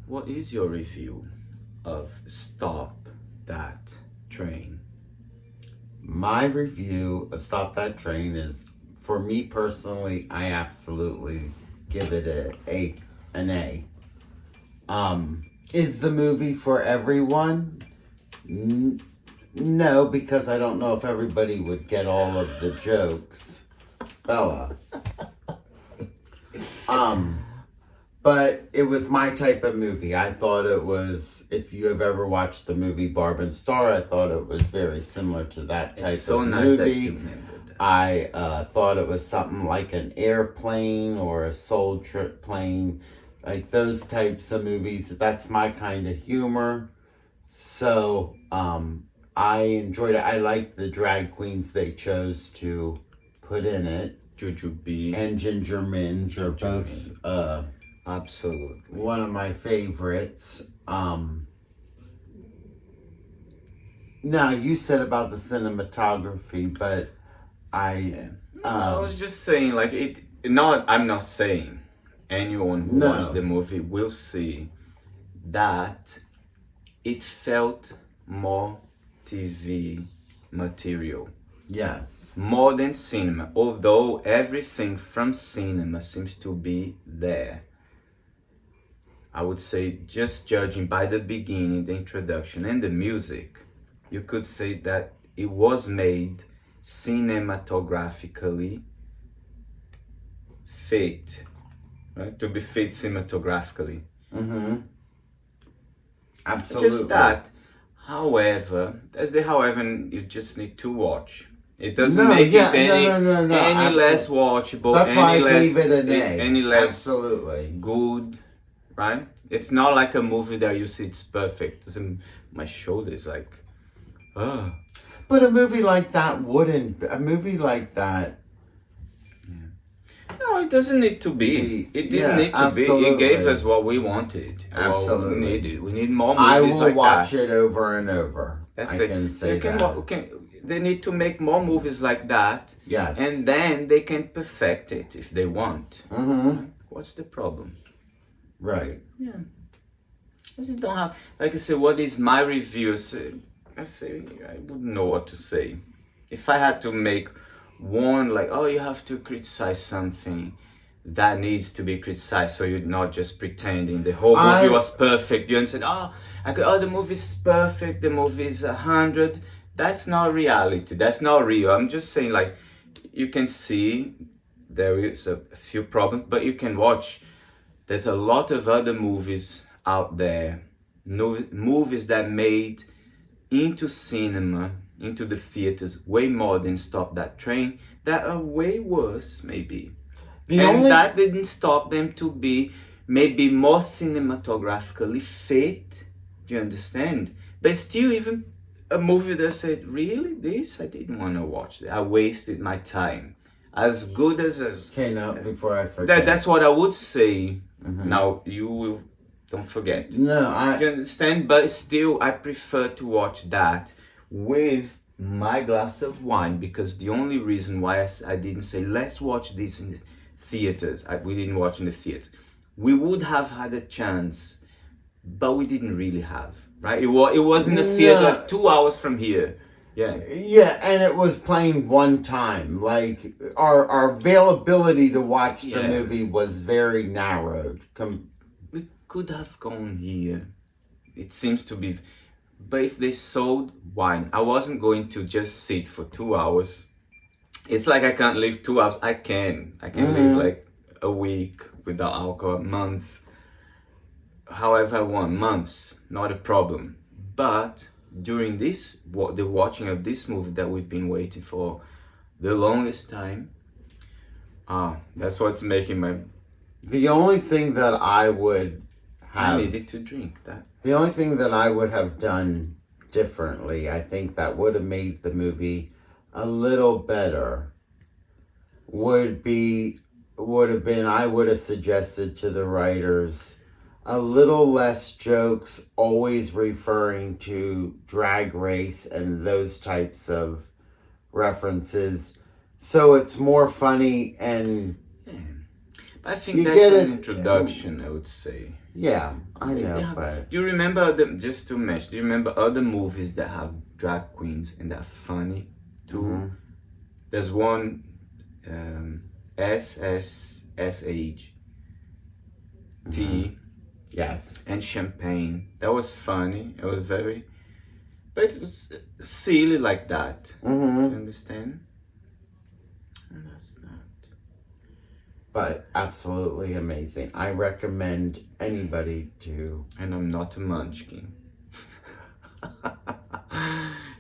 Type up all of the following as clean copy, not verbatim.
what is your review of Stop That Train? My review of Stop That Train is, for me personally, I absolutely give it an A. Is the movie for everyone? No, because I don't know if everybody would get all of the jokes. Bella. But it was my type of movie. I thought it was, if you have ever watched the movie Barb and Star, I thought it was very similar to that type It's so of nice that movie. you remembered that. I thought it was something like an airplane or a soul trip plane, like those types of movies. That's my kind of humor. So I enjoyed it. I liked the drag queens they chose to put in it. Jujubee. And Ginger Minge are both Absolutely. one of my favorites. Now, you said about the cinematography, but I was just saying, like, I'm not saying anyone who No. watched the movie will see that it felt more TV material, yes. more than cinema, although everything from cinema seems to be there. I would say, just judging by the beginning, the introduction, and the music, you could say that it was made cinematographically fit, right? To be fit cinematographically. Mm-hmm. Absolutely. Just that. However, you just need to watch. It doesn't make it any less watchable. That's why I gave it an A. Any less Absolutely. good, right? It's not like a movie that you see it's perfect. My shoulder is like, oh. But a movie like that wouldn't. A movie like that. No, it doesn't need to be. It didn't need to be. It gave us what we wanted. Absolutely. What we needed. We need more movies I will like watch that. it over and over. That's I it. can say that. They need to make more movies like that. Yes. And then they can perfect it if they want. Mm-hmm. What's the problem? Right. Yeah. Because you don't have, like I said, what is my review? I wouldn't know what to say. If I had to make one, like, oh, you have to criticize something that needs to be criticized, so you're not just pretending the whole movie was perfect. You understand? The movie's perfect, the movie's 100. That's not reality. That's not real. I'm just saying, like, you can see there is a few problems, but you can watch. There's a lot of other movies out there, movies that made into cinema, into the theaters, way more than Stop That Train, that are way worse, maybe. That didn't stop them to be maybe more cinematographically fit. Do you understand? But still, even a movie that said, really, this? I didn't want to watch that. I wasted my time. As good as... Okay, now, before I forget. That's what I would say. Mm-hmm. Now, you will... Don't forget. No, You understand? But still, I prefer to watch that with my glass of wine, because the only reason why I didn't say, let's watch this in the theaters. We didn't watch in the theaters. We would have had a chance, but we didn't really have, right? It was in the theater like 2 hours from here. Yeah. Yeah, and it was playing one time. Like, our availability to watch the movie was very narrowed. We could have gone here. It seems to be... But if they sold wine, I wasn't going to just sit for 2 hours. It's like I can't live 2 hours. I can live like a week without alcohol, a month. However I want, months, not a problem. But during the watching of this movie that we've been waiting for the longest time, that's what's making my... The only thing that I would have... I needed to drink that. The only thing that I would have done differently, I think that would have made the movie a little better, would have been, I would have suggested to the writers a little less jokes, always referring to Drag Race and those types of references. So it's more funny and... I think that's an introduction, I would say. Yeah. I know, Yeah. but Do you remember just to mention? Do you remember other movies that have drag queens and they're funny too? Mhm. There's one, SSSH tea yes. and champagne. That was funny. It was very, but it was silly like that. You Mm-hmm. understand? And that's that. But absolutely amazing. I recommend anybody to. And I'm not a munchkin.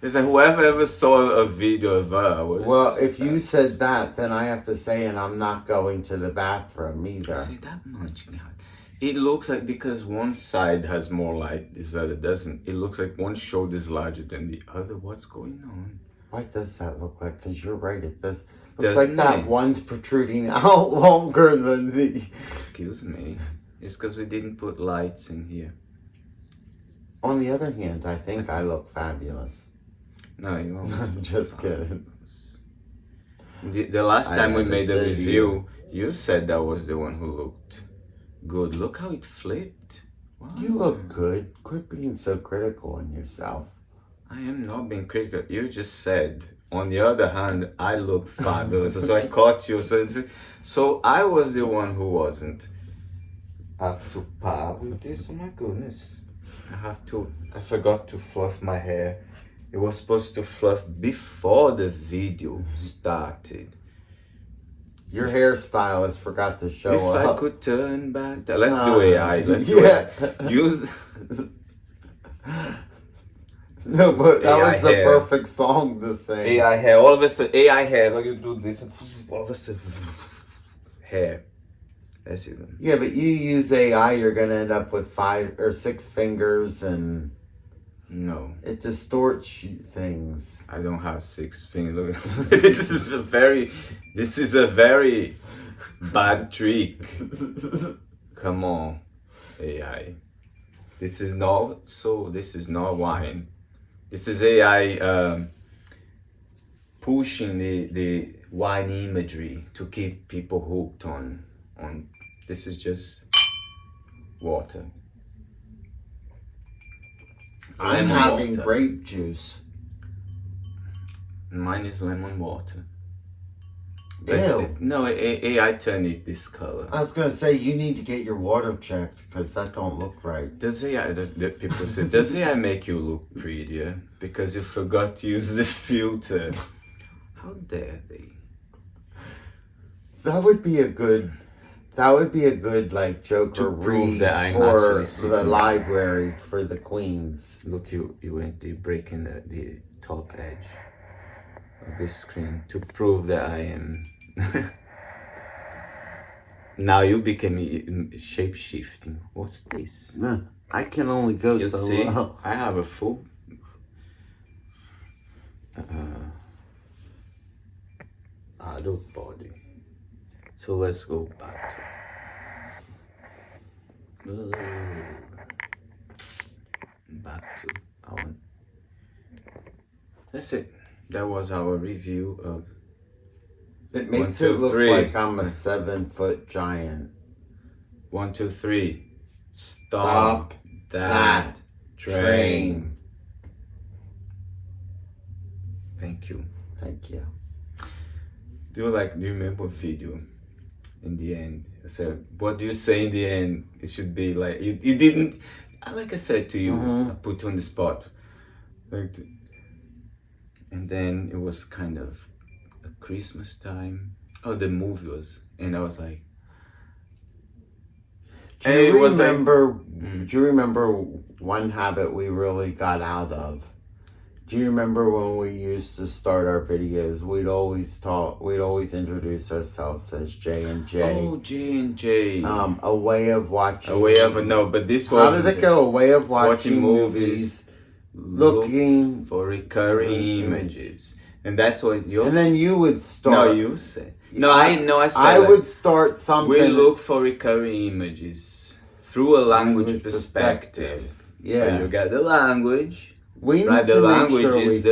It's like whoever ever saw a video of her was. Well, if you said that, then I have to say, and I'm not going to the bathroom either. See that munchkin. It looks like because one side has more light, this other doesn't. It looks like one shoulder is larger than the other. What's going on? Why does that look like? Because you're right, it does. Looks Doesn't like that it? one's protruding out longer than the. Excuse me. It's because we didn't put lights in here. On the other hand, I think I look fabulous. No, you won't. I'm just kidding. The last I time we never made a said review, you said that was the one who looked good. Look how it flipped. Wow. You look good. Quit being so critical on yourself. I am not being critical. You just said, on the other hand, I look fabulous. So I caught you. So I was the one who wasn't up to par with this. Oh my goodness. I forgot to fluff my hair. It was supposed to fluff before the video started. Your hairstylist forgot to show If up. I could turn back. Let's do AI. Let's do Yeah. it. Use. No, but that AI was the hair. perfect song to sing. AI hair. All of a sudden, AI hair. Like you do this. All of a sudden, hair. That's it. Yeah, but you use AI, you're going to end up with 5 or 6 fingers and No, it distorts things. I don't have 6 fingers. Look, this is a very bad trick. Come on, AI. This is not wine. This is AI pushing the wine imagery to keep people hooked on. This is just water. I'm Lemon having water. grape juice. Mine is lemon water. Ew. No, AI turned it this color. I was going to say, you need to get your water checked because that don't look right. Does people say, does AI make you look prettier because you forgot to use the filter? How dare they? That would be a good like joke To or prove read that I'm for actually the sitting. library for the queens. Look, you're breaking the top edge of this screen to prove that I am. Now you became shape shifting. What's this? I can only go You so see, low. I have a full adult body. So let's go back to our. That's it. That was our review of It makes 1, it 2, look 3. like I'm a 7-foot giant. 1, 2, 3. Stop Stop that train. Train. Thank you. Thank you. Do you remember a video in the end? I said, what do you say in the end? It should be like, you didn't, like I said to you, I put you on the spot. And then it was kind of a Christmas time. Oh, the movie was, and I was like, Do And you it was like- remember? Do you remember one habit we really got out of? Do you remember when we used to start our videos? We'd always introduce ourselves as J and J. oh, J&J. A way of watching. A way of, no, but this How was. did it go? A way of watching Watching movies, Look looking, for recurring images. And that's what you. and then you would No, start. you said. No, I said. I that. would start something. We look for recurring images through a language Language perspective. Yeah. So you get the language. We need Right, the to make language sure is we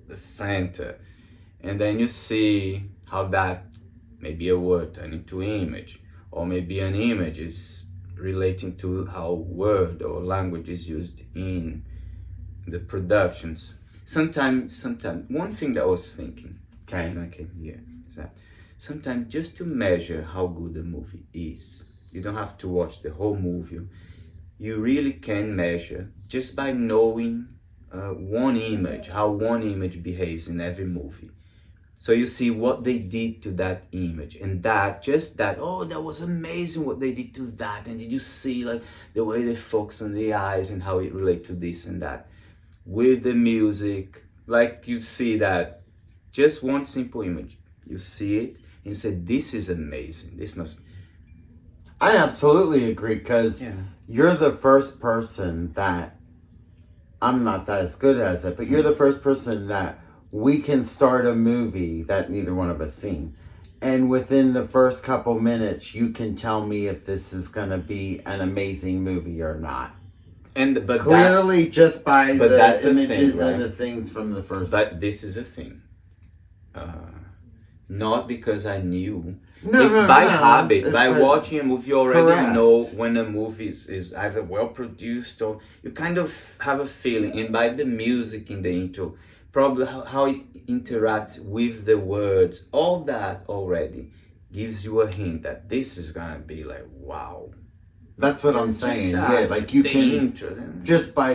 the center, and then you see how that maybe a word turned into image, or maybe an image is relating to how word or language is used in the productions. Sometimes, one thing that I was thinking, Okay. okay, yeah, is that sometimes just to measure how good a movie is, you don't have to watch the whole movie. You really can measure just by knowing one image, how one image behaves in every movie. So you see what they did to that image, and that, just that, oh, that was amazing what they did to that. And did you see like the way they focus on the eyes and how it relate to this and that? With the music, like you see that just one simple image, you see it and you say, this is amazing. This must. I absolutely agree, because Yeah. you're the first person that, I'm not that as good as it, but you're the first person that we can start a movie that neither one of us seen. And within the first couple minutes, you can tell me if this is going to be an amazing movie or not. And but Clearly, just by but the that's a thing, images right? and the things from the first. But this is a thing. Not because I knew. No, It's no, by no. habit. By But- watching a movie, you already Correct. know when a movie is either well produced or you kind of have a feeling. And by the music in the intro, probably how it interacts with the words, all that already gives you a hint that this is gonna be like, wow. That's what I'm Just saying. that, Yeah, like you the can, intro, then. just by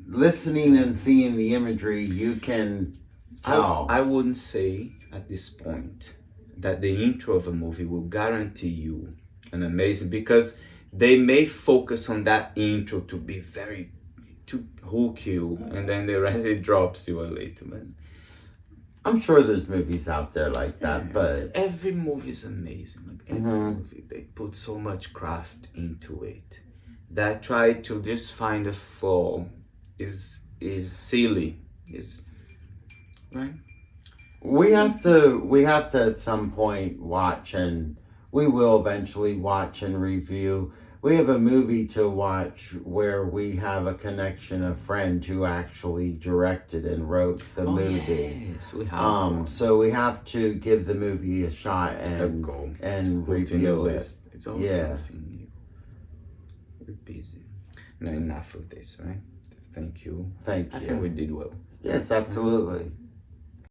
listening and seeing the imagery, you can tell. I wouldn't say at this point that the intro of a movie will guarantee you an amazing, because they may focus on that intro to be to hook you, and then the rest it drops you a little bit. I'm sure there's movies out there like that, but Every movie is amazing. Like every Mhm. movie, they put so much craft into it. That try to just find a flaw is silly. Is right. we have to at some point watch, and we will eventually watch and review. We have a movie to watch where we have a connection, a friend who actually directed and wrote the movie. Yes, we have. So we have to give the movie a shot a and goal. and Put in the review it. list. It's always Yeah. something new. We're busy. No, enough of this, right? Thank you. Thank I you. think we did well. Yes, absolutely.